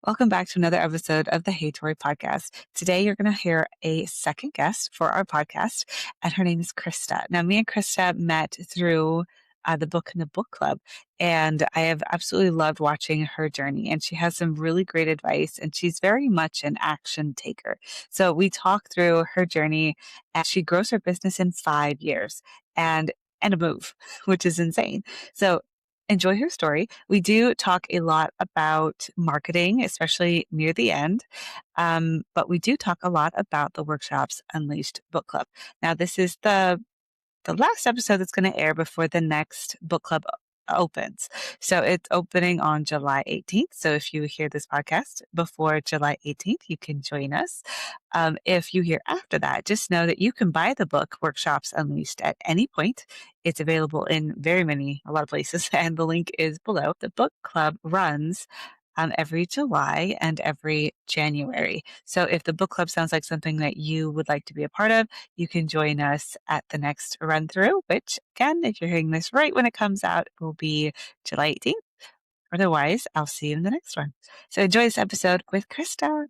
Welcome back to another episode of the Hey Tori podcast. Today, you're going to hear a second guest for our podcast, and her name is Krista. Now, me and Krista met through the book in the book club, and I have absolutely loved watching her journey. And she has some really great advice, and she's very much an action taker. So, we talk through her journey, and she grows her business in 5 years and a move, which is insane. So, enjoy her story. We do talk a lot about marketing, especially near the end. But we do talk a lot about the Workshops Unleashed book club. Now, this is the last episode that's going to air before the next book club opens. So it's opening on July 18th. So if you hear this podcast before July 18th, you can join us. If you hear after that, just know that you can buy the book Workshops Unleashed at any point. It's available in a lot of places, and the link is below. The book club runs every July and every January. So if the book club sounds like something that you would like to be a part of, you can join us at the next run through, which again, if you're hearing this right when it comes out, will be July 18th. Otherwise, I'll see you in the next one. So enjoy this episode with Krista.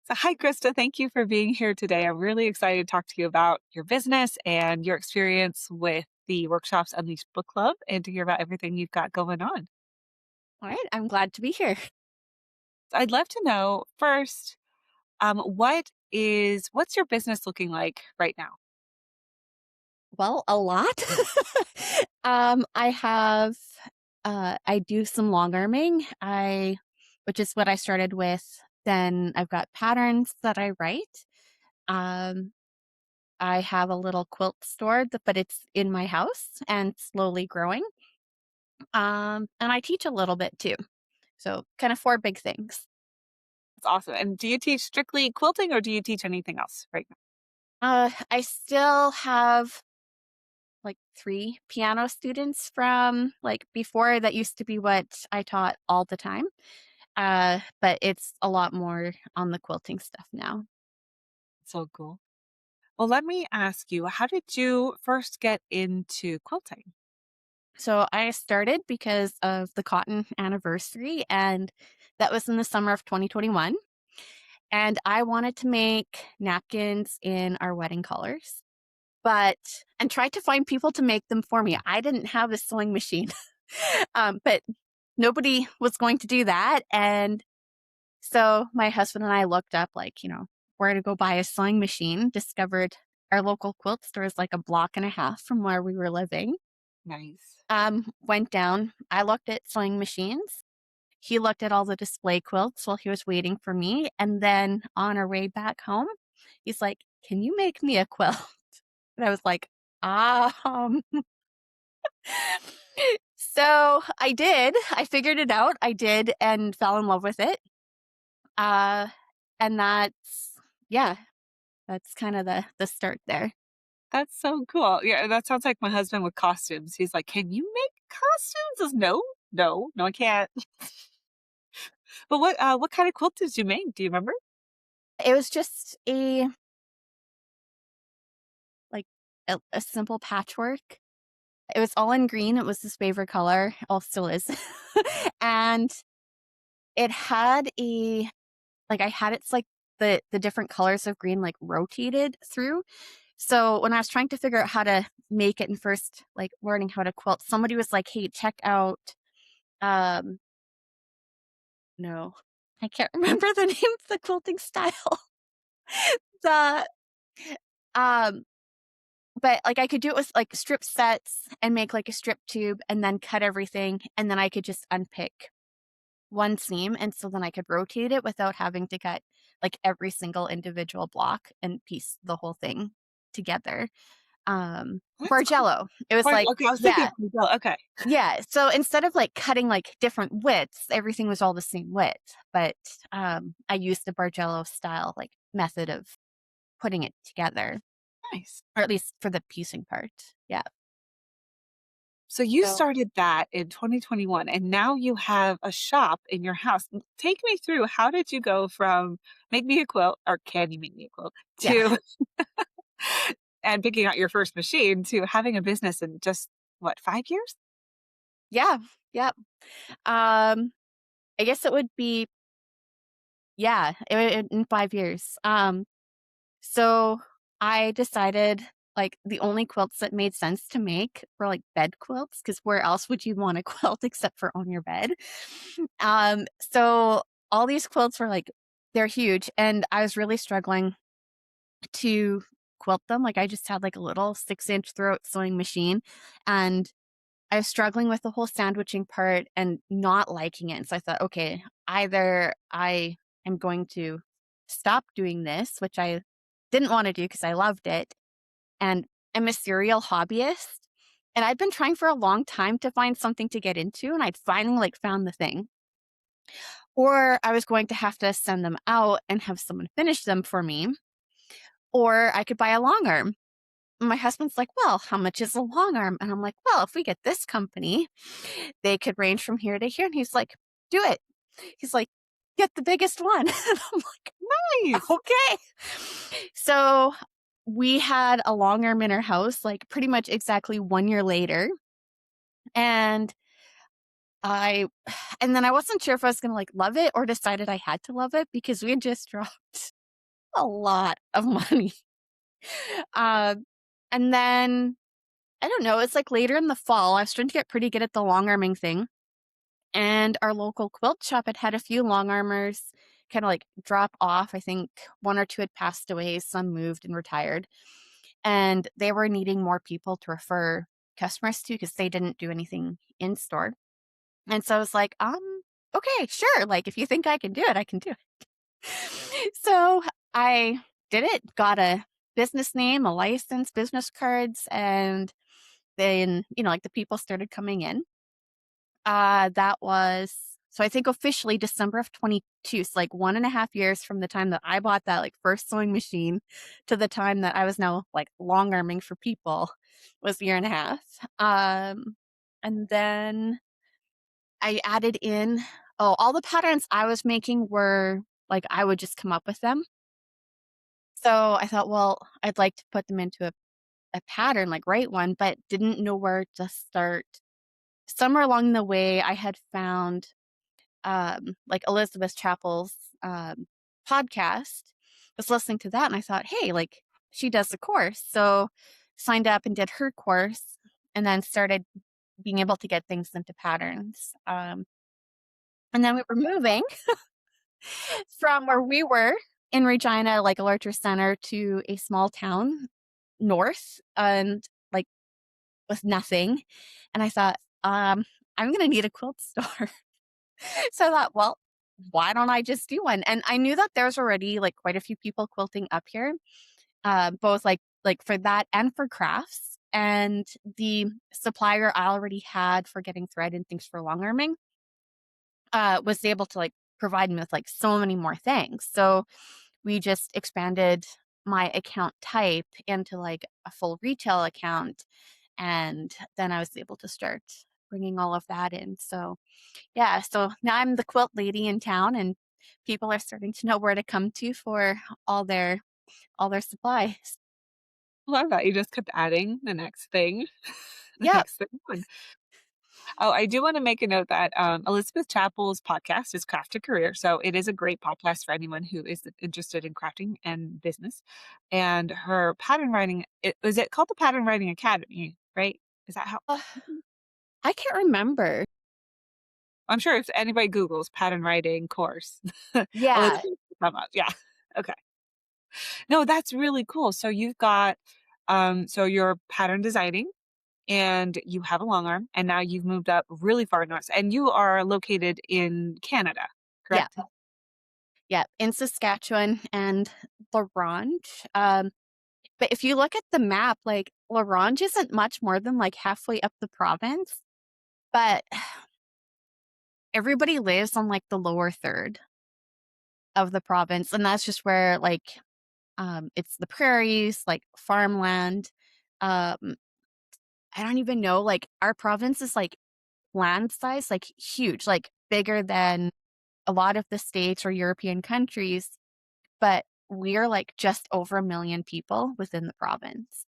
So, hi, Krista. Thank you for being here today. I'm really excited to talk to you about your business and your experience with the Workshops Unleashed Book Club and to hear about everything you've got going on. All right, I'm glad to be here. I'd love to know first, what's your business looking like right now? Well, a lot. I have I do some long arming. Which is what I started with. Then I've got patterns that I write. Um, I have a little quilt store, but it's in my house and slowly growing. And I teach a little bit too. So kind of four big things. That's awesome. And do you teach strictly quilting or do you teach anything else right now? I still have like 3 piano students from, like, before. That used to be what I taught all the time, but it's a lot more on the quilting stuff now. So cool. Well, let me ask you, how did you first get into quilting? So I started because of the cotton anniversary, and that was in the summer of 2021, and I wanted to make napkins in our wedding colors, but and tried to find people to make them for me. I didn't have a sewing machine, but nobody was going to do that, and so my husband and I looked up, like, where to go buy a sewing machine, discovered our local quilt store is like a block and a half from where we were living. Nice. Went down. I looked at sewing machines. He looked at all the display quilts while he was waiting for me. And then on our way back home, he's like, "Can you make me a quilt?" And I was like, um. So I did. I figured it out. I did and fell in love with it. Uh, and yeah, that's kind of the start there. That's so cool. Yeah, that sounds like my husband with costumes. He's like, "Can you make costumes?" I says, no, no, no, I can't. But what kind of quilt did you make? Do you remember? It was just like a simple patchwork. It was all in green. It was his favorite color. All still is. And it had I had it's like the different colors of green like rotated through. So when I was trying to figure out how to make it and first like learning how to quilt, somebody was like, "Hey, check out um no, I can't remember the name of the quilting style." The um But, like, I could do it with, like, strip sets and make, like, a strip tube and then cut everything, and then I could just unpick one seam, and so then I could rotate it without having to cut, like, every single individual block and piece the whole thing together. That's cool. Bargello. It was like Okay, I was thinking, yeah, okay. yeah. So instead of, like, cutting, like, different widths, everything was all the same width, but, I used the Bargello style, like, method of putting it together, Nice. or at least for the piecing part. Yeah. So you So started that in 2021 and now you have a shop in your house. Take me through, how did you go from make me a quilt or can you make me a quilt yeah. to and picking out your first machine to having a business in just what, 5 years? Yeah, yep. Um, I guess it would be, yeah, in 5 years. So I decided, like, the only quilts that made sense to make were, like, bed quilts, because where else would you want a quilt except for on your bed? So all these quilts were, like, they're huge, and I was really struggling to quilt them. Like, I just had, like, a little 6-inch throat sewing machine, and I was struggling with the whole sandwiching part and not liking it. And so I thought, okay, either I am going to stop doing this, which I didn't want to do because I loved it, and am a serial hobbyist. And I'd been trying for a long time to find something to get into, and I'd finally like found the thing. Or I was going to have to send them out and have someone finish them for me, or I could buy a long arm. My husband's like, "Well, how much is a long arm?" And I'm like, "Well, if we get this company, they could range from here to here." And he's like, "Do it." He's like, "Get the biggest one." And I'm like, Nice. "Okay." So we had a long arm in our house, like pretty much exactly 1 year later. And I, and then I wasn't sure if I was going to like love it or decided I had to love it because we had just dropped a lot of money. Um, and then I don't know, it's like later in the fall, I was starting to get pretty good at the long arming thing. And our local quilt shop had had a few long armors kind of like drop off. I think one or two had passed away, some moved and retired. And they were needing more people to refer customers to because they didn't do anything in store. And so I was like, okay, sure. Like if you think I can do it, I can do it. So I did it, got a business name, a license, business cards, and then, like the people started coming in. That was so I think officially December of 22, so, like, 1.5 years from the time that I bought that, like, first sewing machine to the time that I was now, like, long arming for people was a year and a half. And then I added in all the patterns I was making were like, I would just come up with them. So I thought, well, I'd like to put them into a pattern, like, write one, but didn't know where to start. Somewhere along the way, I had found like Elizabeth Chappell's podcast, was listening to that and I thought, hey, like she does the course. So signed up and did her course and then started being able to get things into patterns. And then we were moving from where we were in Regina, like a larger center, to a small town north and like with nothing. And I thought, I'm going to need a quilt store. So I thought, well, why don't I just do one? And I knew that there's already like quite a few people quilting up here, both like for that and for crafts. And the supplier I already had for getting thread and things for long arming was able to like provide me with like so many more things. So we just expanded my account type into like a full retail account. And then I was able to start bringing all of that in. So yeah, so now I'm the quilt lady in town and people are starting to know where to come to for all their all their supplies. Love that. You just kept adding the next thing, the Yep. next thing on. Oh, I do want to make a note that Elizabeth Chappell's podcast is Craft a Career. So it is a great podcast for anyone who is interested in crafting and business. And her pattern writing, is it called the Pattern Writing Academy, right? Is that how? Mhm. I can't remember. I'm sure if anybody Googles pattern writing course, Yeah. Elizabeth will come up. Yeah. Okay. No, that's really cool. So you've got, so you're pattern designing and you have a long arm, and now you've moved up really far north, and you are located in Canada, Yeah. correct? Yeah. In Saskatchewan and Larange. But if you look at the map, like Larange isn't much more than like halfway up the province, but everybody lives on like the lower third of the province. And that's just where like it's the prairies, like farmland. Um, I don't even know, like, our province is, like, land size, like, huge, like, bigger than a lot of the states or European countries, but we're, like, just over 1,000,000 people within the province.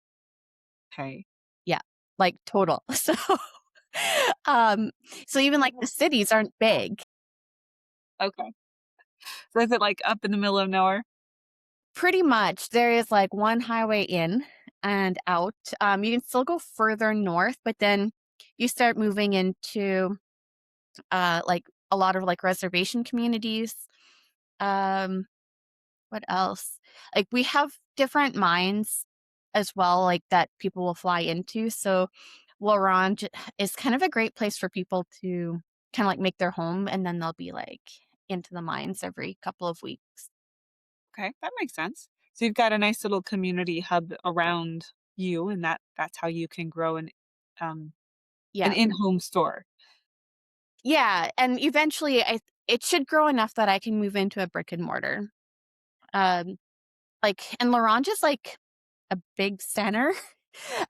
Okay. Yeah, like, total. Um, so even, like, the cities aren't big. Okay. So is it, like, up in the middle of nowhere? Pretty much. There is like one highway in and out. You can still go further north, but then you start moving into like a lot of like reservation communities. Um, what else? Like we have different mines as well, like that people will fly into. So Laurent is kind of a great place for people to kind of like make their home, and then they'll be like into the mines every couple of weeks. Okay, that makes sense. So you've got a nice little community hub around you, and that's how you can grow um, an Yeah. in-home store. Yeah, and eventually it should grow enough that I can move into a brick and mortar. Um, and Larange is like a big center,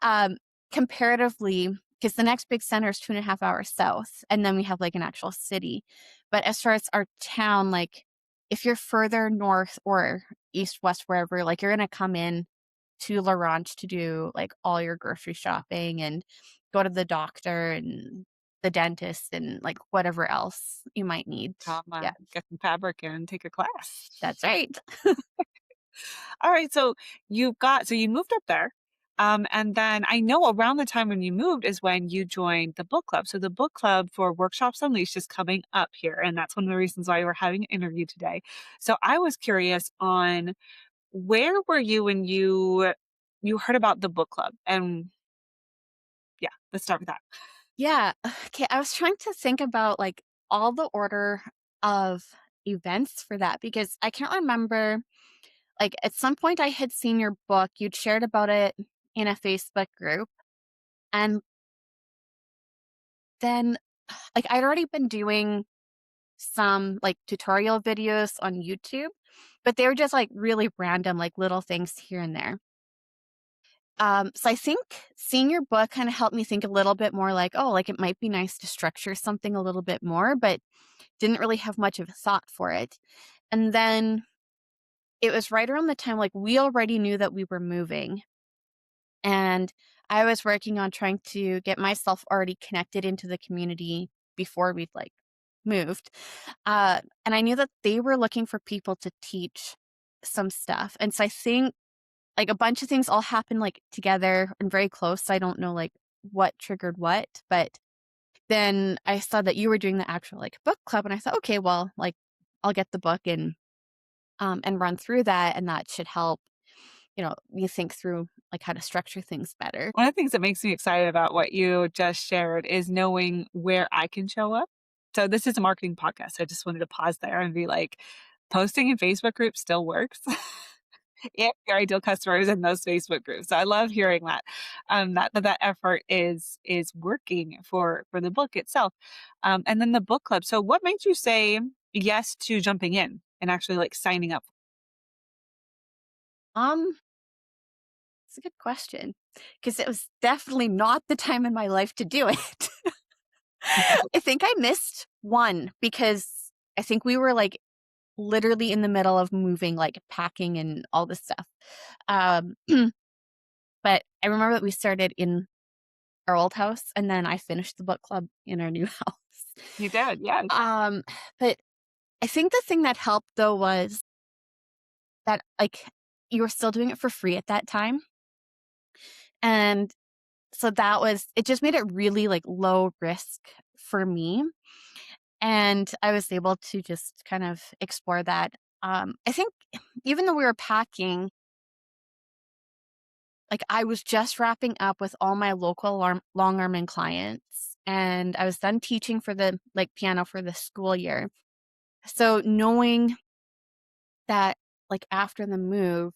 um, comparatively, because the next big center is 2.5 hours south, and then we have like an actual city. But as far as our town, like if you're further north or east, west, wherever, like you're gonna come in to La Ranch to do like all your grocery shopping and go to the doctor and the dentist and like whatever else you might need. Come, Yeah, get some fabric and take a class. that's right. All right, so you moved up there, and then I know around the time when you moved is when you joined the book club. So the book club for Workshops Unleashed is coming up here, and that's one of the reasons why we're having an interview today. So I was curious on where were you when you heard about the book club? And yeah, let's start with that. Yeah. Okay. I was trying to think about like all the order of events for that because I can't remember. Like at some point, I had seen your book, you'd shared about it in a Facebook group. And then, like, I'd already been doing some like tutorial videos on YouTube, but they were just like really random, like little things here and there. So I think seeing your book kind of helped me think a little bit more like, oh, like it might be nice to structure something a little bit more, but didn't really have much of a thought for it. And then it was right around the time like we already knew that we were moving. And I was working on trying to get myself already connected into the community before we'd like moved. And I knew that they were looking for people to teach some stuff. And so I think like a bunch of things all happened like together and very close. So I don't know like what triggered what, but then I saw that you were doing the actual like book club and I thought, okay, well, like I'll get the book and run through that and that should help, me think through like how to structure things better. One of the things that makes me excited about what you just shared is knowing where I can show up. So this is a marketing podcast. I just wanted to pause there and be like, posting in Facebook groups still works. If your ideal customer is in those Facebook groups. So I love hearing that, that effort is working for the book itself. And then the book club. So what made you say yes to jumping in and actually like signing up? Um, it's a good question because it was definitely not the time in my life to do it. I think I missed one because I think we were like literally in the middle of moving, like packing and all this stuff. Um, but I remember that we started in our old house and then I finished the book club in our new house. You did, yes. Um, but I think the thing that helped though was that like you were still doing it for free at that time. And so that was it just made it really like low risk for me. And I was able to just kind of explore that. I think even though we were packing, like I was just wrapping up with all my local long arming clients and I was done teaching for the like piano for the school year. So knowing that like after the move,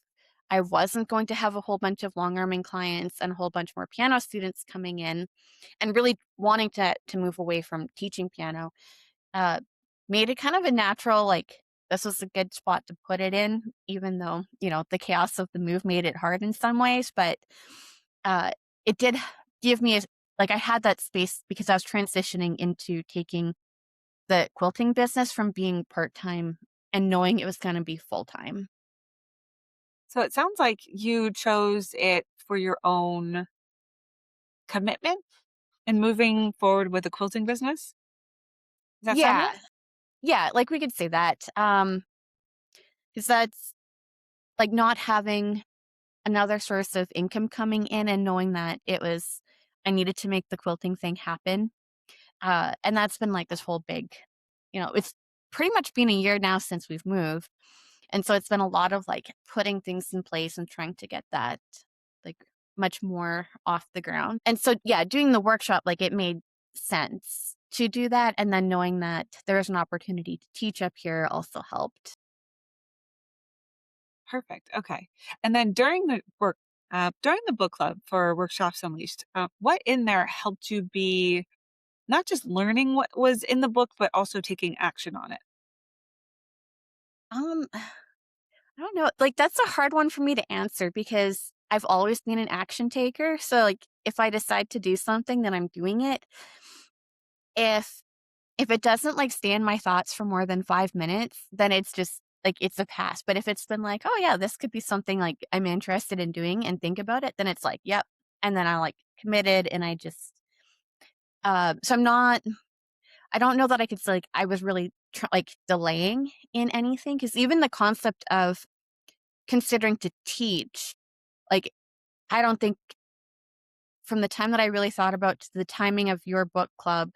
I wasn't going to have a whole bunch of long arming clients and a whole bunch more piano students coming in and really wanting to move away from teaching piano, uh, made it kind of a natural, like, this was a good spot to put it in, even though, the chaos of the move made it hard in some ways. But uh, it did give me, like, I had that space because I was transitioning into taking the quilting business from being part time and knowing it was going to be full time. So it sounds like you chose it for your own commitment and moving forward with the quilting business. Does that sound Yeah. right? Yeah, like, we could say that, 'cause that's like, not having another source of income coming in and knowing that I needed to make the quilting thing happen, and that's been, like, this whole big it's pretty much been a year now since we've moved, and so it's been a lot of, like, putting things in place and trying to get that, like, much more off the ground, and so, yeah, doing the workshop, like, it made sense to do that, and then knowing that there's an opportunity to teach up here also helped. Perfect. Okay. And then during the book club for Workshops Unleashed, what in there helped you be not just learning what was in the book, but also taking action on it? I don't know, like, that's a hard one for me to answer because I've always been an action taker, so, like, if I decide to do something, then I'm doing it. If if it doesn't, like, stay in my thoughts for more than 5 minutes, then it's just like, it's a pass, but if it's been like, "Oh, yeah, this could be something, like, I'm interested in doing," and think about it, then it's like, "Yep," and then I, like, committed and I just so I don't know that I could say, like, I was really delaying in anything because even the concept of considering to teach, like, I don't think from the time that I really thought about to the timing of your book club,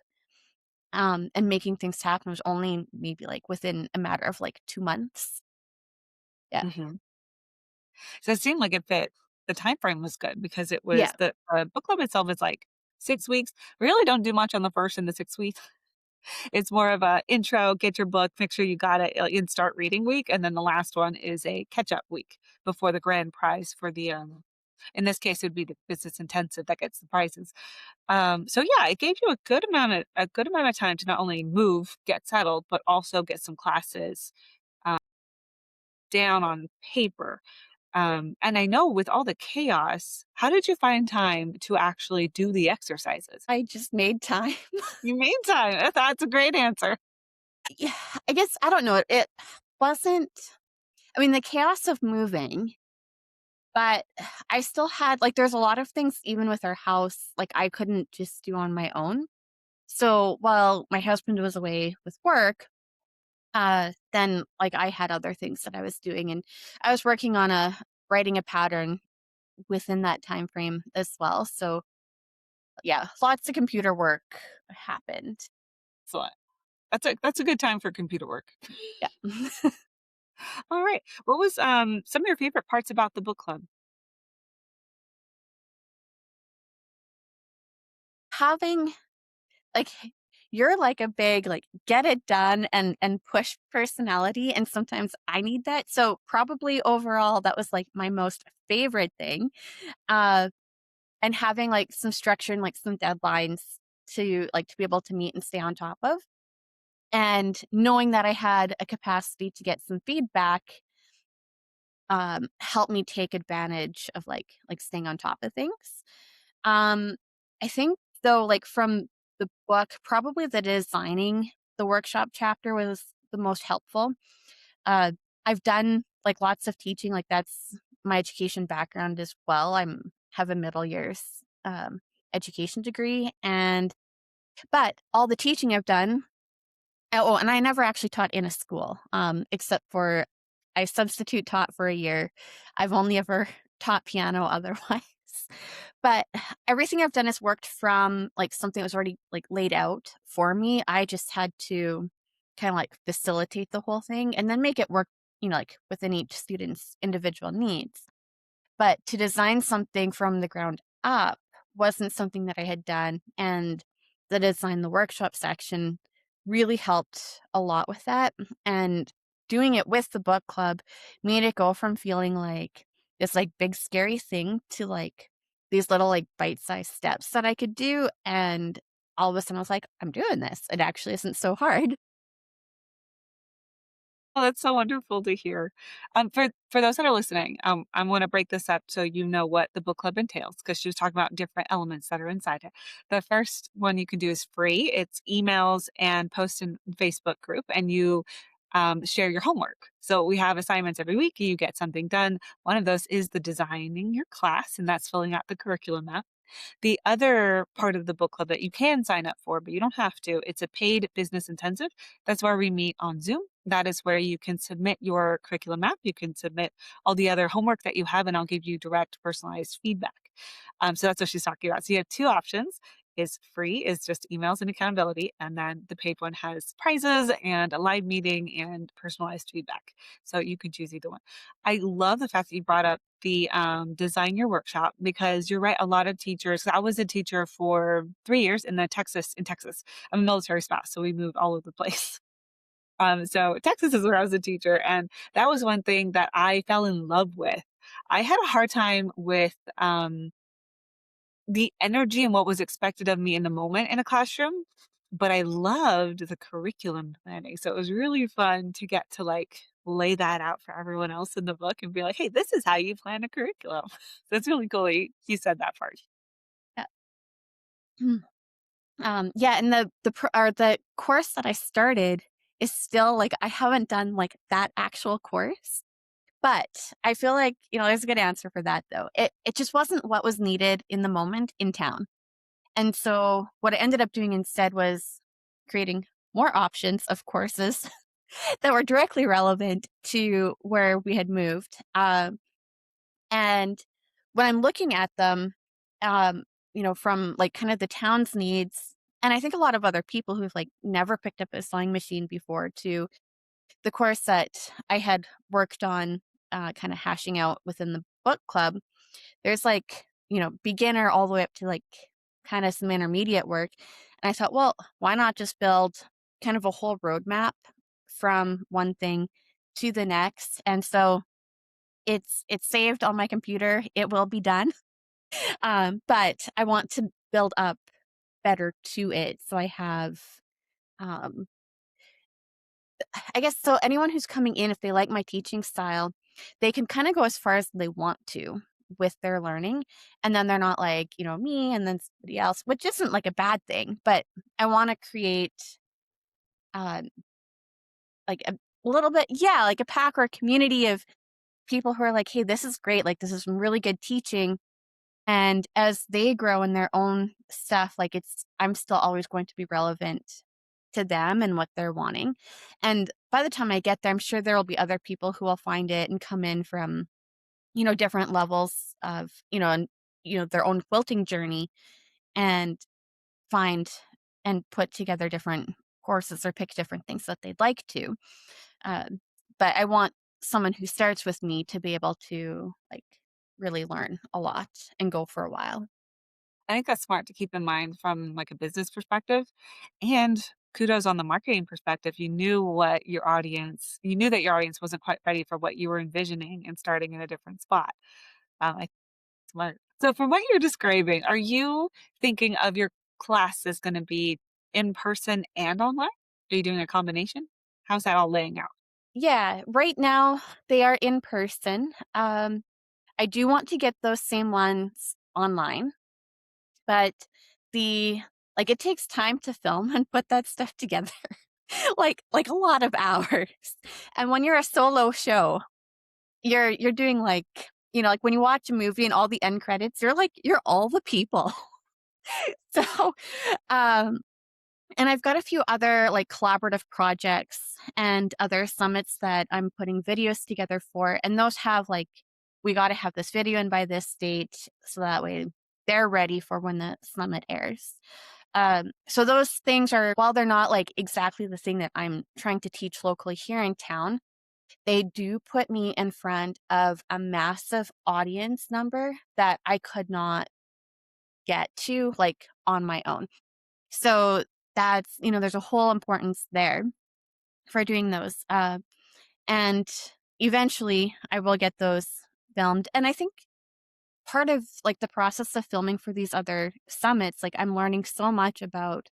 and making things happen was only maybe, like, within a matter of, like, 2 months. Yeah. Hmm. So it seemed like it fit. The time frame was good because it Yeah. was the book club itself is like 6 weeks. We really don't do much on the first and the 6 weeks. It's more of a intro, get your book, make sure you got it in start reading week, and then the last one is a catch up week before the grand prize for the in this case it would be the business intensive that gets the prizes. So yeah, it gave you a good amount of time to not only move, get settled, but also get some classes um, down on paper. And I know with all the chaos, how did you find time to actually do the exercises? I just made time. You made time. That's a great answer. Yeah, I guess I don't know, it wasn't I mean, the chaos of moving, but I still had like, there's a lot of things even with our house, like, I couldn't just do on my own. So, while my husband was away with work, then, like, I had other things that I was doing, and I was working on writing a pattern within that time frame as well, so, yeah, lots of computer work happened. So that's a good time for computer work. Yeah. All right. What was some of your favorite parts about the book club? Having like, you're like a big, like, get it done and push personality, and sometimes I need that, so probably overall, that was, like, my most favorite thing, uh, and having, like, some structure and, like, some deadlines to be able to meet and stay on top of, and knowing that I had a capacity to get some feedback, helped me take advantage of, like, staying on top of things. Um, I think though, like, from the book, probably the designing the workshop chapter was the most helpful. Uh, I've done, like, lots of teaching, like, that's my education background as well. Have a middle years, education degree, but all the teaching I've done and I never actually taught in a school, except for I substitute taught for a year. I've only ever taught piano otherwise. But everything I've done has worked from, like, something that was already, like, laid out for me. I just had to kinda, like, facilitate the whole thing and then make it work, like, within each student's individual needs. But to design something from the ground up wasn't something that I had done, and the design the workshop section really helped a lot with that, and doing it with the book club made it go from feeling like this, like, big scary thing to, like, these little, like, bite-sized steps that I could do, and all of a sudden I was like, "I'm doing this. It actually isn't so hard." Oh, that's so wonderful to hear. For those that are listening, I'm going to break this up so you know what the book club entails because she was talking about different elements that are inside it. The first one you can do is free. It's emails and post in Facebook group, and you share your homework. So we have assignments every week. You get something done. One of those is the designing your class, and that's filling out the curriculum map. The other part of the book club that you can sign up for, but you don't have to, it's a paid business intensive. That's where we meet on Zoom. That is where you can submit your curriculum map. You can submit all the other homework that you have, and I'll give you direct personalized feedback. So that's what she's talking about. So you have two options. Is free is just emails and accountability, and then the paid one has prizes and a live meeting and personalized feedback. So you can choose either one. I love the fact that you brought up the design your workshop, because you're right. A lot of teachers, I was a teacher for 3 years in Texas. I'm a military spouse, so we moved all over the place. So Texas is where I was a teacher, and that was one thing that I fell in love with. I had a hard time with the energy and what was expected of me in the moment in a classroom, but I loved the curriculum planning. So it was really fun to get to like lay that out for everyone else in the book and be like, hey, this is how you plan a curriculum. That's really cool. You said that part. Yeah. Yeah, and the course that I started is still like I haven't done like that actual course, but I feel like, there's a good answer for that though. It just wasn't what was needed in the moment in town. And so what I ended up doing instead was creating more options of courses that were directly relevant to where we had moved. And when I'm looking at them, from like kind of the town's needs, and I think a lot of other people who've like never picked up a sewing machine before, to the course that I had worked on, kind of hashing out within the book club, there's like, beginner all the way up to like kind of some intermediate work. And I thought, well, why not just build kind of a whole roadmap from one thing to the next? And so it's saved on my computer. It will be done. But I want to build up better to it. So I have, um, I guess, so anyone who's coming in, if they like my teaching style, they can kind of go as far as they want to with their learning. And then they're not like, me and then somebody else, which isn't like a bad thing. But I want to create, um, like a little bit, yeah, like a pack or a community of people who are like, hey, this is great. Like, this is some really good teaching. And as they grow in their own stuff, like I'm still always going to be relevant to them and what they're wanting. And by the time I get there, I'm sure there will be other people who will find it and come in from, different levels of, and, their own quilting journey, and find and put together different courses or pick different things that they'd like to. Um, but I want someone who starts with me to be able to like really learn a lot and go for a while. I think that's smart to keep in mind from like a business perspective, and kudos on the marketing perspective. You knew that your audience wasn't quite ready for what you were envisioning and starting in a different spot. I think it's smart. So from what you're describing, are you thinking of your class as going to be in person and online? Are you doing a combination? How's that all laying out? Yeah, right now they are in person. I do want to get those same ones online, but the it takes time to film and put that stuff together. like a lot of hours. And when you're a solo show, you're doing like, like when you watch a movie and all the end credits, you're all the people. So, um and I've got a few other like collaborative projects and other summits that I'm putting videos together for. And those have like, we got to have this video in by this date. So that way they're ready for when the summit airs. So those things are, while they're not like exactly the thing that I'm trying to teach locally here in town, they do put me in front of a massive audience number that I could not get to like on my own. So that's, there's a whole importance there for doing those. And eventually I will get those filmed. And I think part of like the process of filming for these other summits, like I'm learning so much about,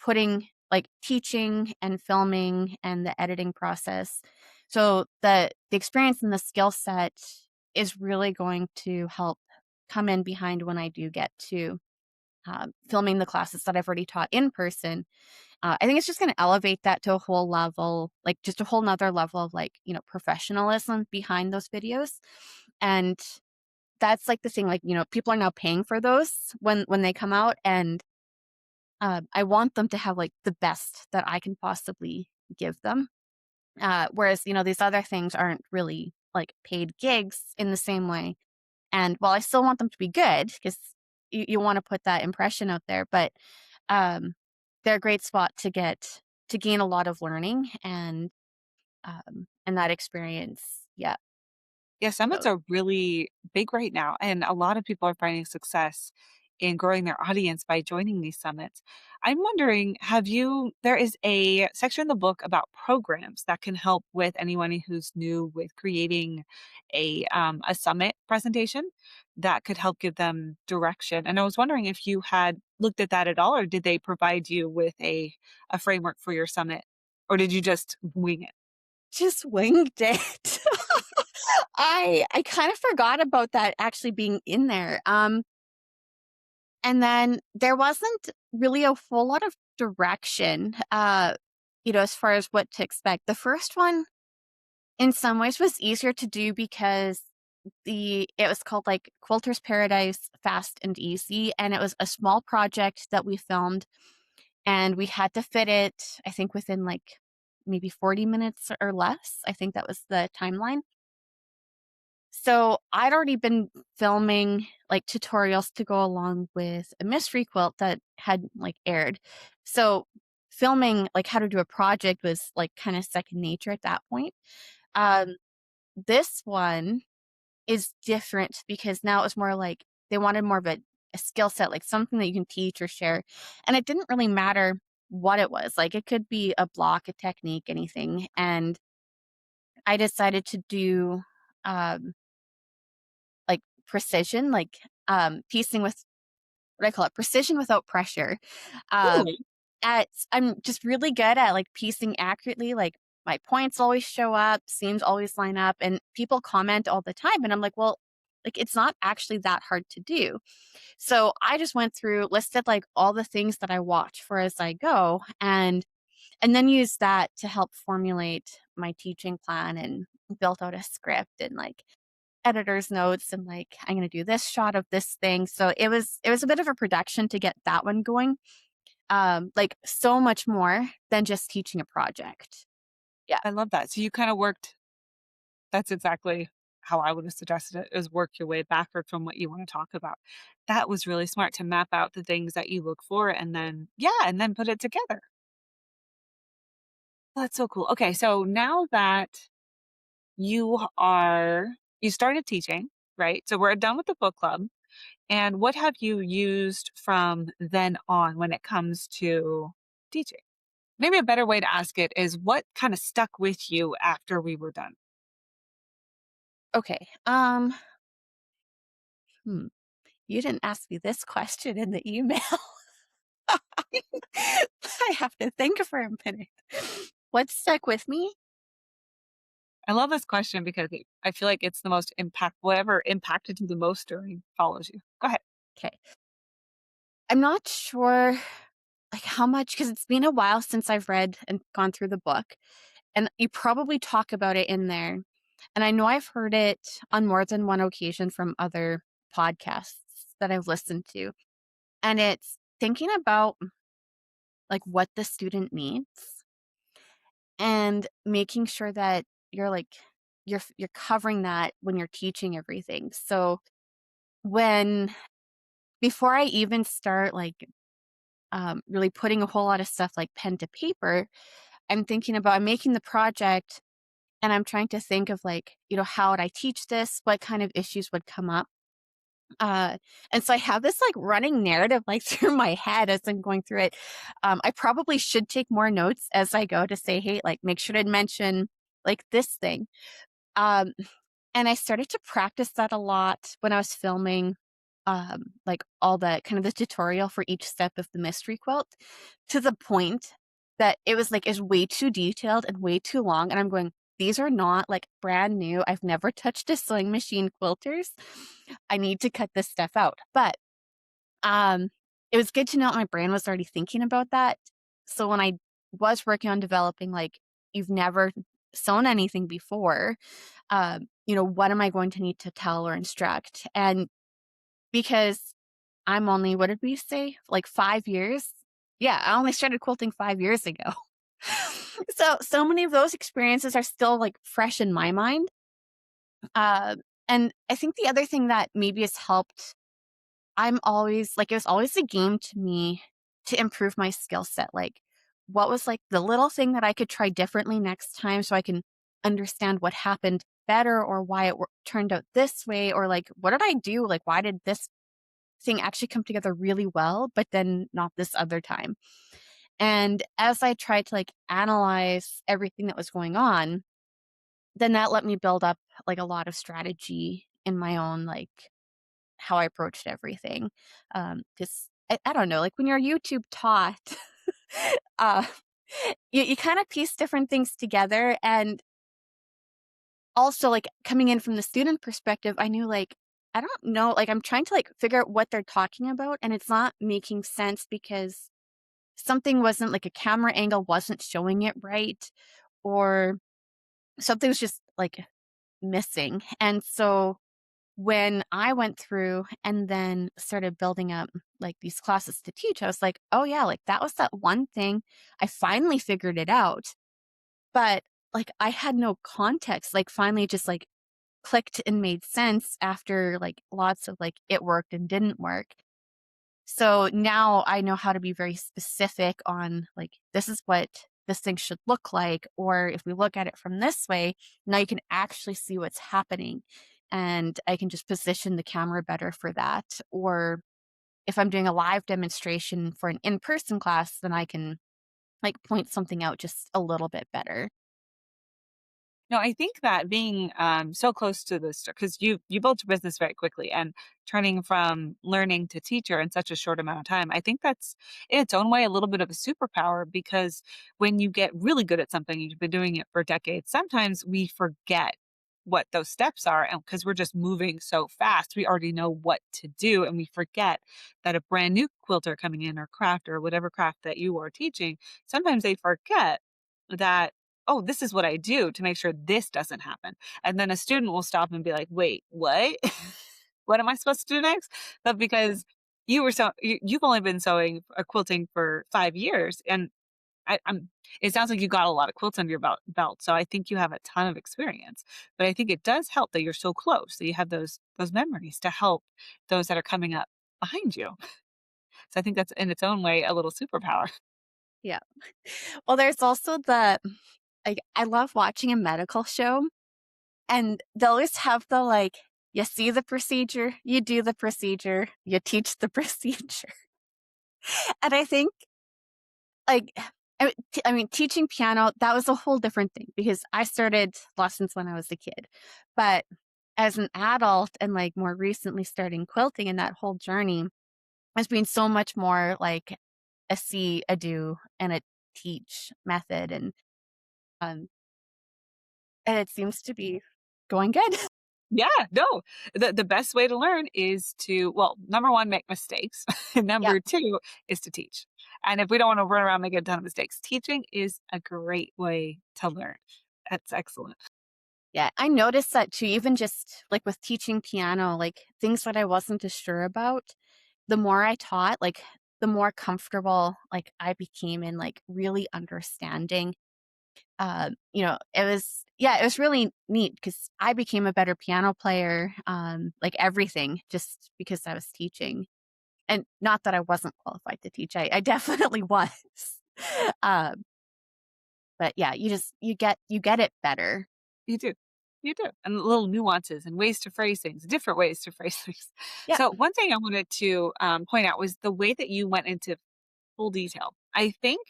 putting like teaching and filming and the editing process. So the experience and the skill set is really going to help come in behind when I do get to filming the classes that I've already taught in person. I think it's just going to elevate that to a whole level, like just a whole nother level of like, professionalism behind those videos. And that's like the thing, like, people are now paying for those when they come out, and I want them to have like the best that I can possibly give them. Whereas, these other things aren't really like paid gigs in the same way. And while I still want them to be good, because you want to put that impression out there, but um, they're a great spot to gain a lot of learning and that experience. Yeah. Yeah, summits So are really big right now, and a lot of people are finding success in growing their audience by joining these summits. I'm wondering, there is a section in the book about programs that can help with anyone who's new with creating a summit presentation that could help give them direction. And I was wondering if you had looked at that at all, or did they provide you with a framework for your summit, or did you just wing it? just winged it. I kind of forgot about that actually being in there. And then there wasn't really a whole lot of direction, as far as what to expect. The first one, in some ways, was easier to do because it was called like Quilter's Paradise Fast and Easy, and it was a small project that we filmed, and we had to fit it, I think, within like maybe 40 minutes or less. I think that was the timeline. So I'd already been filming like tutorials to go along with a mystery quilt that had like aired. So filming like how to do a project was like kind of second nature at that point. Um, this one is different because now it was more like they wanted more of a skill set, like something that you can teach or share. And it didn't really matter what it was. Like it could be a block, a technique, anything. And I decided to do um like precision, like piecing with what I call it, precision without pressure. Um Ooh, I'm just really good at like piecing accurately, like my points always show up, seams always line up, and people comment all the time. And I'm like, well, like it's not actually that hard to do. So I just went through, listed like all the things that I watch for as I go, and then use that to help formulate my teaching plan and built out a script and like editor's notes and like I'm going to do this shot of this thing. So it was a bit of a production to get that one going. Like so much more than just teaching a project. Yeah. I love that. So you kind of worked That's exactly how I would have suggested it, is work your way backward from what you wanna talk about. That was really smart to map out the things that you look for and then yeah, and then put it together. That's so cool. Okay, so now that you started teaching, right? So we're done with the book club, and what have you used from then on when it comes to teaching? Maybe a better way to ask it is what kinda stuck with you after we were done? Okay. Hmm. You didn't ask me this question in the email. I have to think for a minute. What stuck with me? I love this question because I feel like it's the most whatever impacted you the most during follows you. Go ahead. Okay. I'm not sure like how much because it's been a while since I've read and gone through the book. And you probably talk about it in there. And I know I've heard it on more than one occasion from other podcasts that I've listened to. And it's thinking about like what the student needs and making sure that you're like you're covering that when you're teaching everything. So when before I even start like really putting a whole lot of stuff like pen to paper, I'm making the project and I'm trying to think of like, how would I teach this? What kind of issues would come up? Uh, and so I have this like running narrative like through my head as I'm going through it. I probably should take more notes as I go to say, hey, like make sure to mention like this thing. Um, and I started to practice that a lot when I was filming, like all the kind of the tutorial for each step of the mystery quilt to the point that it was like, is way too detailed and way too long. And I'm going, these are not like brand new. I've never touched a sewing machine quilters. I need to cut this stuff out. But um, it was good to know my brain was already thinking about that. So when I was working on developing, like, you've never sewn anything before, what am I going to need to tell or instruct? And because I'm only, what did we say? Like 5 years? Yeah, I only started quilting 5 years ago. So many of those experiences are still like fresh in my mind. Uh, and I think the other thing that maybe has helped, I'm always like, it was always a game to me to improve my skill set. Like, what was like the little thing that I could try differently next time so I can understand what happened better or why it turned out this way? Or like, what did I do? Like, why did this thing actually come together really well, but then not this other time? And as I tried to like analyze everything that was going on, then that let me build up like a lot of strategy in my own like how I approached everything. 'Cause I don't know, like when you're YouTube taught, uh, you kind of piece different things together. And also, like coming in from the student perspective, I knew like, I don't know, like I'm trying to like figure out what they're talking about, and it's not making sense because something wasn't like a camera angle wasn't showing it right, or something was just like missing. And so when I went through and then started building up like these classes to teach, I was like, oh yeah, like that was that one thing. I finally figured it out. But like I had no context, like finally just like clicked and made sense after like lots of like it worked and didn't work. So now I know how to be very specific on like, this is what this thing should look like. Or if we look at it from this way, now you can actually see what's happening. And I can just position the camera better for that. Or if I'm doing a live demonstration for an in person class, then I can like point something out just a little bit better. No, I think that being so close to this, because you built your business very quickly, and turning from learning to teacher in such a short amount of time, I think that's in its own way a little bit of a superpower. Because when you get really good at something, you've been doing it for decades, sometimes we forget what those steps are, and because we're just moving so fast, we already know what to do, and we forget that a brand new quilter coming in, or craft, or whatever craft that you are teaching, sometimes they forget that, oh, this is what I do to make sure this doesn't happen. And then a student will stop and be like, wait, what? What am I supposed to do next? But because you've only been sewing or quilting for 5 years, and it sounds like you got a lot of quilts under your belt. So I think you have a ton of experience. But I think it does help that you're so close, that you have those memories to help those that are coming up behind you. So I think that's in its own way a little superpower. Yeah. Well, there's also the, like, I love watching a medical show. And they'll always have the like, you see the procedure, you do the procedure, you teach the procedure. And I think like, I mean, teaching piano, that was a whole different thing because I started lessons when I was a kid. But as an adult and like more recently starting quilting and that whole journey has been so much more like a see, a do, and a teach method. Um, and it seems to be going good. Yeah, no. The best way to learn is to, well, number 1, make mistakes. And Yeah. number 2 is to teach. And if we don't wanna run around making a ton of mistakes, teaching is a great way to learn. That's excellent. Yeah, I noticed that too, even just like with teaching piano, like things that I wasn't as sure about, the more I taught, like the more comfortable like I became in like really understanding. It was, yeah, it was really neat because I became a better piano player, like everything just because I was teaching. And not that I wasn't qualified to teach. I definitely was. um, but yeah, you get it better. You do. You do. And little nuances and ways to phrase things, different ways to phrase things. Yeah. So one thing I wanted to, point out was the way that you went into full detail. I think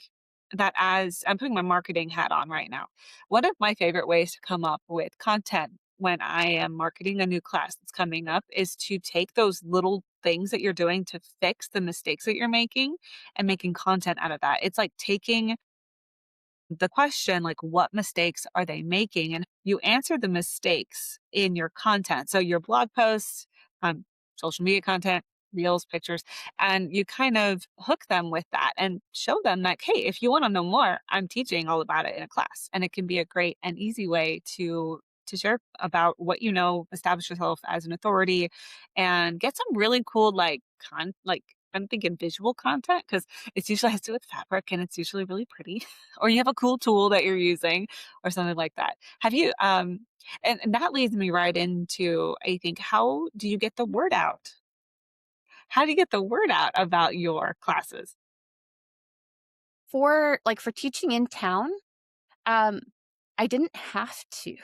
that, as I'm putting my marketing hat on right now, one of my favorite ways to come up with content when I am marketing a new class that's coming up is to take those little things that you're doing to fix the mistakes that you're making and making content out of that. It's like taking the question, like, what mistakes are they making? And you answer the mistakes in your content. So your blog posts, social media content, reels, pictures, and you kind of hook them with that and show them like, hey, if you want to know more, I'm teaching all about it in a class. And it can be a great and easy way to share about what you know, establish yourself as an authority, and get some really cool, like, I'm thinking visual content because it's usually has to do with fabric and it's usually really pretty, or you have a cool tool that you're using or something like that. Have you, and that leads me right into, I think, how do you get the word out? How do you get the word out about your classes? For teaching in town, um, I didn't have to.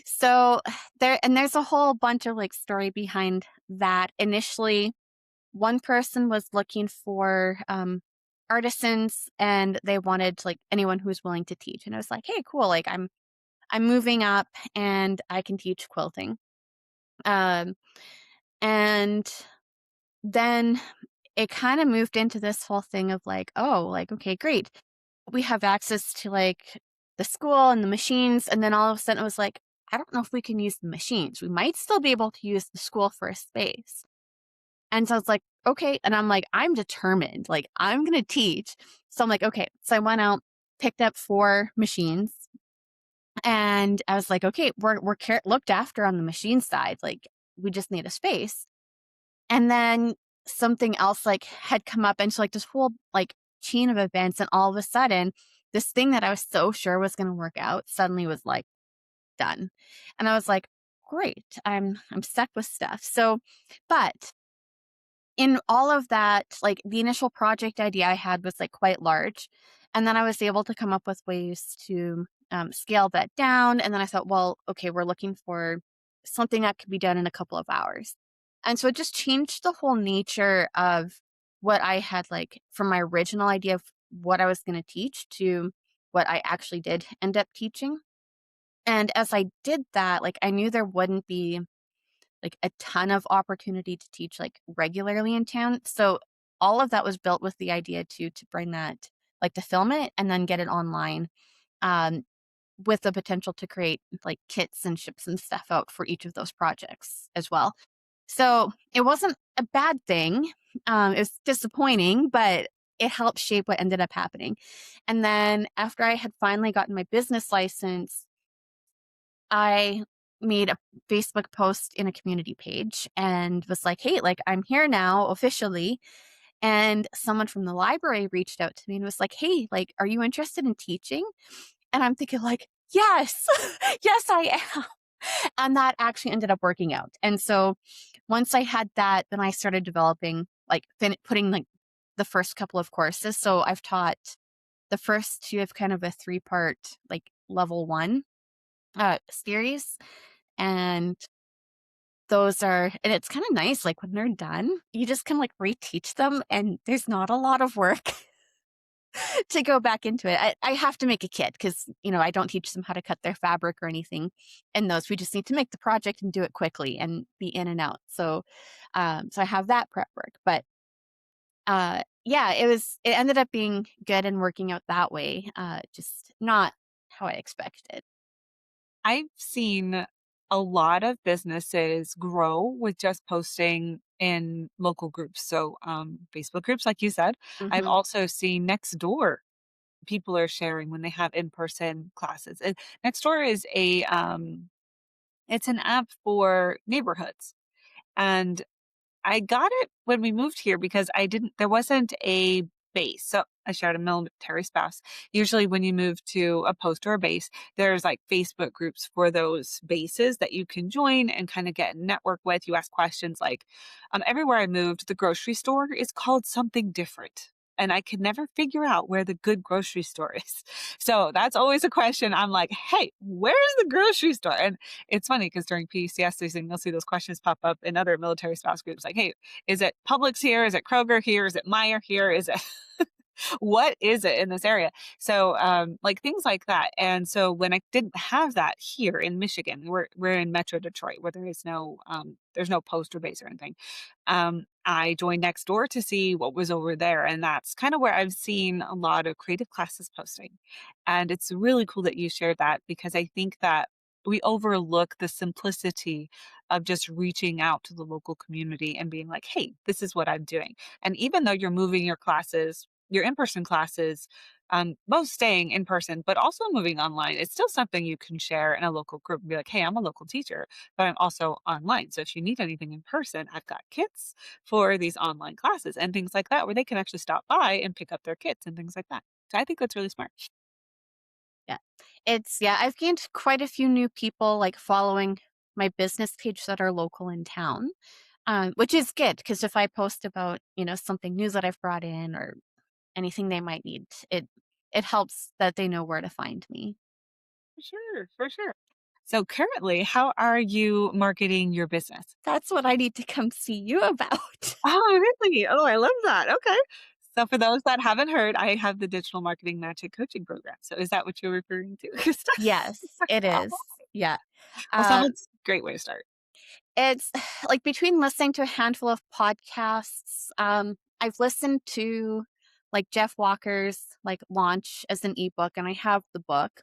So there's a whole bunch of like story behind that. Initially, one person was looking for artisans and they wanted like anyone who was willing to teach. And I was like, hey, cool, like I'm moving up and I can teach quilting. Um and then it kind of moved into this whole thing of like, oh, like, okay, great. We have access to like the school and the machines. And then all of a sudden it was like, I don't know if we can use the machines. We might still be able to use the school for a space. And so it's like, okay. And I'm like, I'm determined. Like, I'm going to teach. So I'm like, okay. So I went out, picked up 4 machines, and I was like, okay, we're looked after on the machine side. Like, we just need a space. And then something else like had come up, and so like this whole like chain of events, and all of a sudden, this thing that I was so sure was going to work out suddenly was like done. And I was like, great, I'm stuck with stuff. So, but in all of that, like the initial project idea I had was like quite large. And then I was able to come up with ways to scale that down. And then I thought, well, okay, we're looking for something that could be done in a couple of hours. And so it just changed the whole nature of what I had like from my original idea of what I was going to teach to what I actually did end up teaching. And as I did that, like I knew there wouldn't be like a ton of opportunity to teach like regularly in town. So all of that was built with the idea to bring that like to film it and then get it online, um, with the potential to create like kits and ship some stuff out for each of those projects as well. So it wasn't a bad thing. It was disappointing, but it helped shape what ended up happening. And then after I had finally gotten my business license, I made a Facebook post in a community page and was like, "Hey, like I'm here now officially." And someone from the library reached out to me and was like, "Hey, like are you interested in teaching?" And I'm thinking like, "Yes. Yes, I am." And that actually ended up working out. And so once I had that, then I started developing like putting like the first couple of courses. So I've taught the first 2 of kind of a 3-part like level 1 series, and it's kinda nice, like, when they're done, you just can, like, reteach them, and there's not a lot of work to go back into it. I have to make a kit because I don't teach them how to cut their fabric or anything in those. We just need to make the project and do it quickly and be in and out. So I have that prep work, but, yeah, it ended up being good and working out that way, just not how I expected. I've seen a lot of businesses grow with just posting in local groups. So, Facebook groups, like you said. I've Mhm. also seen next door people are sharing when they have in-person classes. And Nextdoor is it's an app for neighborhoods. And I got it when we moved here because there wasn't a base. So I shared a military spouse. Usually when you move to a post or a base, there's like Facebook groups for those bases that you can join and kind of get network with. You ask questions like, everywhere I moved, the grocery store is called something different. And I could never figure out where the good grocery store is. So that's always a question. I'm like, hey, where's the grocery store? And it's funny because during PCS season, you'll see those questions pop up in other military spouse groups like, hey, is it Publix here? Is it Kroger here? Is it Meyer here? Is it what is it in this area? So, like things like that. And so when I didn't have that here in Michigan, we're in Metro Detroit where there's no poster base or anything. I joined next door to see what was over there, and that's kind of where I've seen a lot of creative classes posting. And it's really cool that you shared that because I think that we overlook the simplicity of just reaching out to the local community and being like, hey, this is what I'm doing. And even though you're moving your classes your in-person classes, both staying in person, but also moving online, it's still something you can share in a local group and be like, hey, I'm a local teacher, but I'm also online. So if you need anything in person, I've got kits for these online classes and things like that, where they can actually stop by and pick up their kits and things like that. So I think that's really smart. Yeah. I've gained quite a few new people like following my business page that are local in town, which is good because if I post about, something new that I've brought in or anything they might need, it helps that they know where to find me. For sure, for sure. So currently, how are you marketing your business? That's what I need to come see you about. Oh, really? Oh, I love that. Okay. So for those that haven't heard, I have the digital marketing magic coaching program. So is that what you're referring to, Krista? Yes, it Oh, is. Yeah. well, sounds Uh, like a great way to start. it's like between listening to a handful of podcasts, I've listened to like Jeff Walker's like launch as an ebook, and I have the book.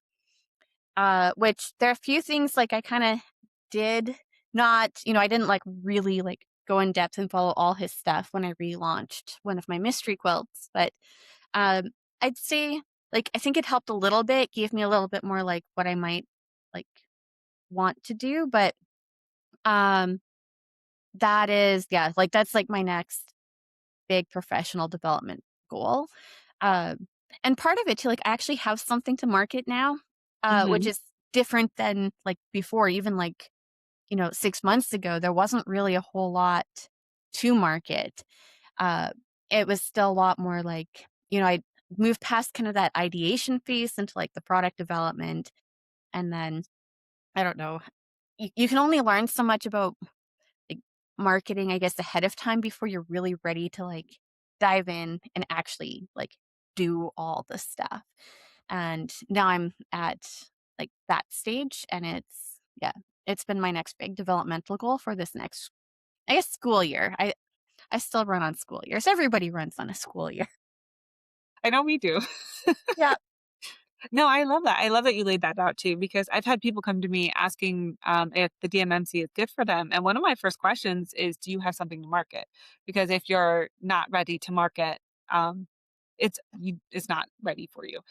Which there are a few things like I kind of did not, I didn't like really like go in depth and follow all his stuff when I relaunched one of my mystery quilts, but um, I'd say like I think it helped a little bit, gave me a little bit more like what I might like want to do, but um, that is like that's like my next big professional development goal. Um, and part of it too, like I actually have something to market now, which Hmm. is different than like before. Even like, 6 months ago, there wasn't really a whole lot to market. Uh, it was still a lot more like, I moved past kind of that ideation phase into like the product development. And then I don't know, you can only learn so much about like marketing, I guess, ahead of time before you're really ready to like dive in and actually like do all the stuff. And now I'm at like that stage and it's been my next big developmental goal for this next, I guess, school year. I still run on school years. Everybody runs on a school year. I know we do. Yeah. No, I love that. I love that you laid that out too, because I've had people come to me asking if the DMMC is good for them. And one of my first questions is, do you have something to market? Because if you're not ready to market, um, it's not ready for you,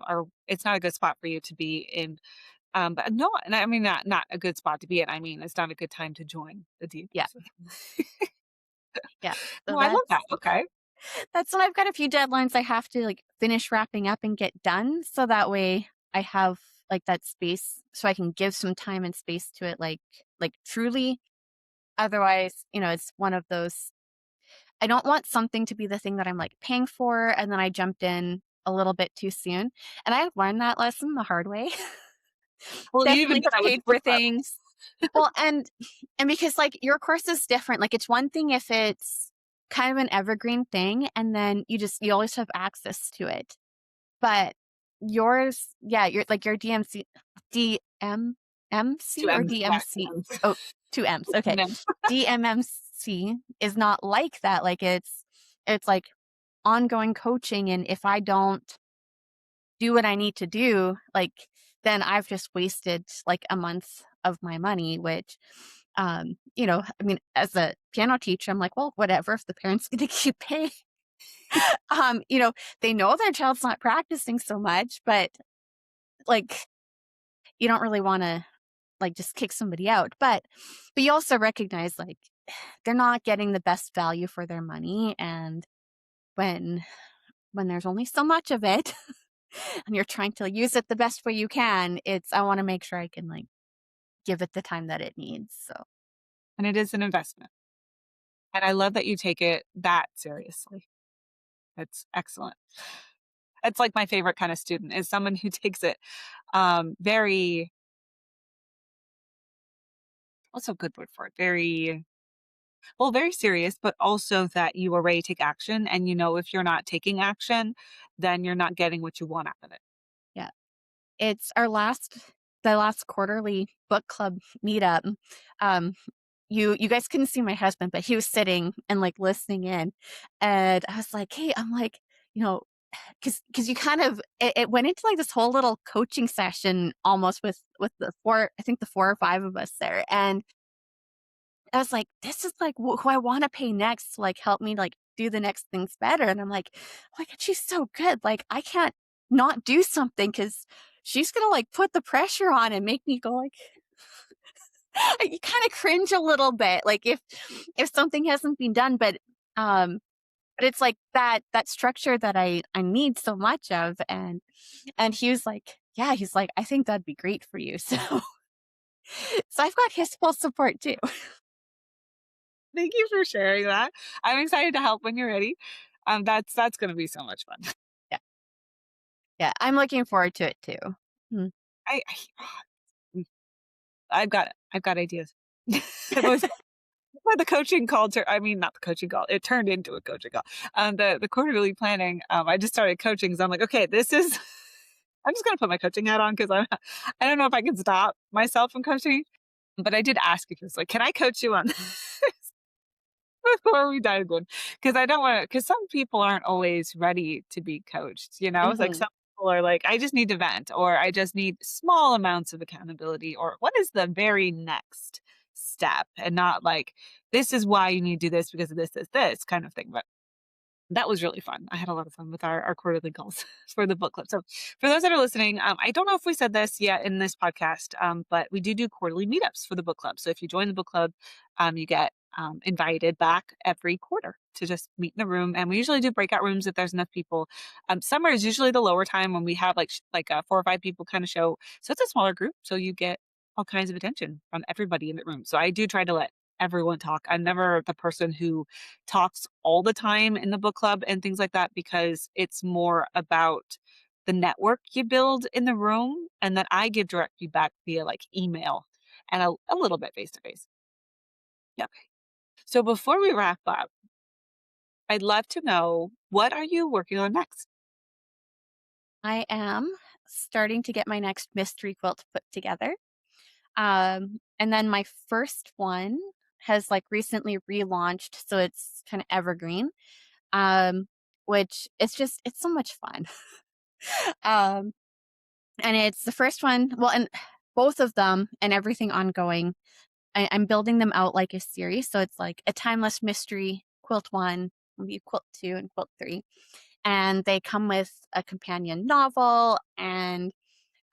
or it's not a good spot for you to be in. But no, and I mean not a good spot to be in. I mean, it's not a good time to join the Yeah. DMMC. Yeah. So No, I love that. Okay. that's when I've got a few deadlines I have to like finish wrapping up and get done. So that way I have like that space so I can give some time and space to it like truly. Otherwise, it's one of those I don't want something to be the thing that I'm like paying for and then I jumped in a little bit too soon. And I learned that lesson the hard way. Well, you even Definitely did have that with paid the for book club. things. Well, and because like your course is different. Like it's one thing if it's kind of an evergreen thing and then you always have access to it. But yours, yeah, your DMC Two DMMC or M's. Yeah, two DMC? M's. Oh, two M's. Okay. Two M's. DMMC is not like that. Like it's like ongoing coaching and if I don't do what I need to do, like then I've just wasted like a month of my money, which I mean, as a piano teacher, I'm like, well, whatever, if the parents gonna keep paying. Um, you know, they know their child's not practicing so much, but like you don't really want to like just kick somebody out. But you also recognize like they're not getting the best value for their money. And when there's only so much of it and you're trying to use it the best way you can, I want to make sure I can like give it the time that it needs. So And it is an investment. And I love that you take it that seriously. That's excellent. It's like my favorite kind of student is someone who takes it very, what's a good word for it? Very, well, very serious, but also that you are ready to take action. And you know, if you're not taking action, then you're not getting what you want out of it. yeah. It's the last quarterly book club meetup. Um, you guys couldn't see my husband, but he was sitting and like listening in, and I was like, "Hey," I'm like, you know, because you kind of it went into like this whole little coaching session almost with the I think the 4 or 5 of us there, and I was like, "This is like who I want to pay next to like help me like do the next things better. And I'm like, oh my God, she's so good. Like, I can't not do something because she's going to like put the pressure on and make me go like, you kind of cringe a little bit. Like if something hasn't been done, but it's like that structure that I need so much of. And he was like, yeah, he's like, I think that'd be great for you. So I've got his full support too. Thank you for sharing that. I'm excited to help when you're ready. That's gonna be so much fun. Yeah. Yeah. I'm looking forward to it too. Mm. I I've got ideas. I've always Well, the coaching call I mean, not the coaching call, it turned into a coaching call. The quarterly planning, I just started coaching because I'm like, "Okay, this is" I'm just gonna put my coaching hat on because I don't know if I can stop myself from coaching, but I did ask you, 'cause like, "Can I coach you on this?" Before we dive in? Because I don't wanna, because some people aren't always ready to be coached, you know? It's like Hmm. some people are like, "I just need to vent," or "I just need small amounts of accountability," or "What is the very next step?" And not like, "This is why you need to do this because of this," kind of thing, but that was really fun. I had a lot of fun with our quarterly calls for the book club. So, for those that are listening, I don't know if we said this yet in this podcast, but we do quarterly meetups for the book club. So, if you join the book club, you get invited back every quarter to just meet in the room. And we usually do breakout rooms if there's enough people. Summer is usually the lower time when we have like 4 or 5 people kind of show. So, it's a smaller group. So, you get all kinds of attention from everybody in the room. So, I do try to let everyone talk. I'm never the person who talks all the time in the book club and things like that because it's more about the network you build in the room and that I give direct feedback via like email and a little bit face to face. Yeah. So before we wrap up, I'd love to know, what are you working on next? I am starting to get my next mystery quilt put together. And then my first one has like recently relaunched, so it's kind of evergreen. Um, which it's so much fun. um, and it's the first one. Well, and both of them and everything ongoing. I'm building them out like a series, so it's like a timeless mystery quilt one, maybe quilt two, and quilt three, and they come with a companion novel and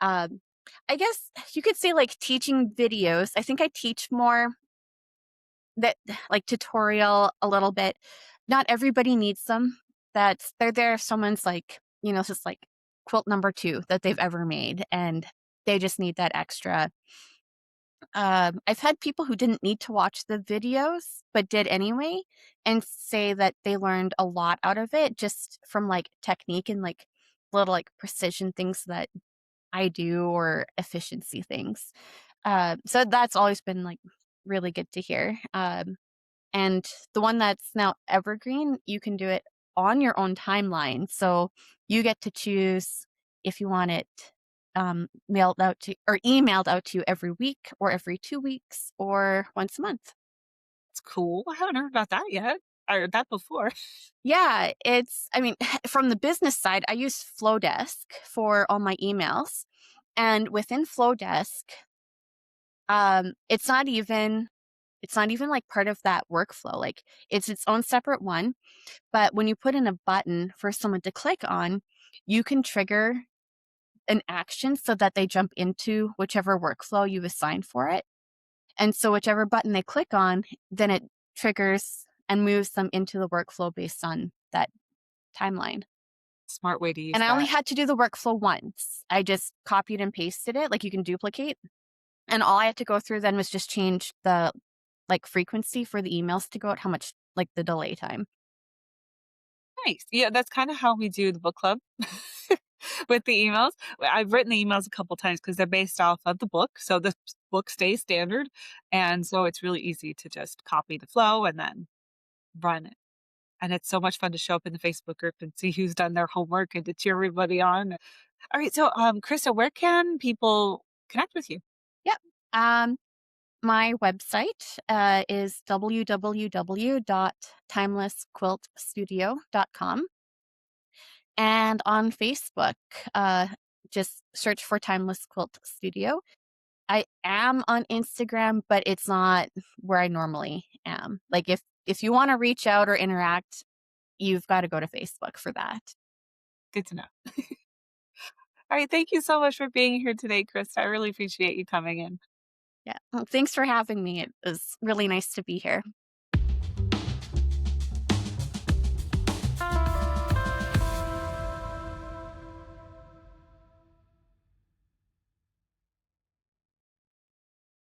um, I guess you could say like teaching videos. I think I teach more that like tutorial a little bit. Not everybody needs them. They're there if someone's like, it's just like quilt number two that they've ever made and they just need that extra. I've had people who didn't need to watch the videos but did anyway and say that they learned a lot out of it just from like technique and like little like precision things that I do or efficiency things. So that's always been like really good to hear. And the one that's now evergreen, you can do it on your own timeline. So you get to choose if you want it mailed out to or emailed out to you every week or every 2 weeks or once a month. It's cool. I haven't heard about that yet. I heard that before. Yeah, I mean, from the business side, I use Flowdesk for all my emails. And within Flowdesk, it's not even like part of that workflow. Like it's its own separate one. But when you put in a button for someone to click on, you can trigger an action so that they jump into whichever workflow you assign for it. And so whichever button they click on, then it triggers and moves them into the workflow based on that timeline. Smart way to And use I only that. had to do the workflow once. I just copied and pasted it, like you can duplicate. And all I had to go through then was just change the like frequency for the emails to go out, how much like the delay time. Nice. Yeah, that's kinda how we do the book club with the emails. I've written the emails a couple times because 'cause they're based off of the book, so the book stays standard, and so it's really easy to just copy the flow and then run it, and it's so much fun to show up in the Facebook group and see who's done their homework and to cheer everybody on. Alright, so, Krista, where can people connect with you? Yep. Um, my website is www.timelessquiltstudio.com. And on Facebook, uh, just search for Timeless Quilt Studio. I am on Instagram, but it's not where I normally am. Like if you want to reach out or interact, you've got to go to Facebook for that. Good to know. All right. Thank you so much for being here today, Krista. I really appreciate you coming in. Yeah. Well, thanks for having me. It was really nice to be here.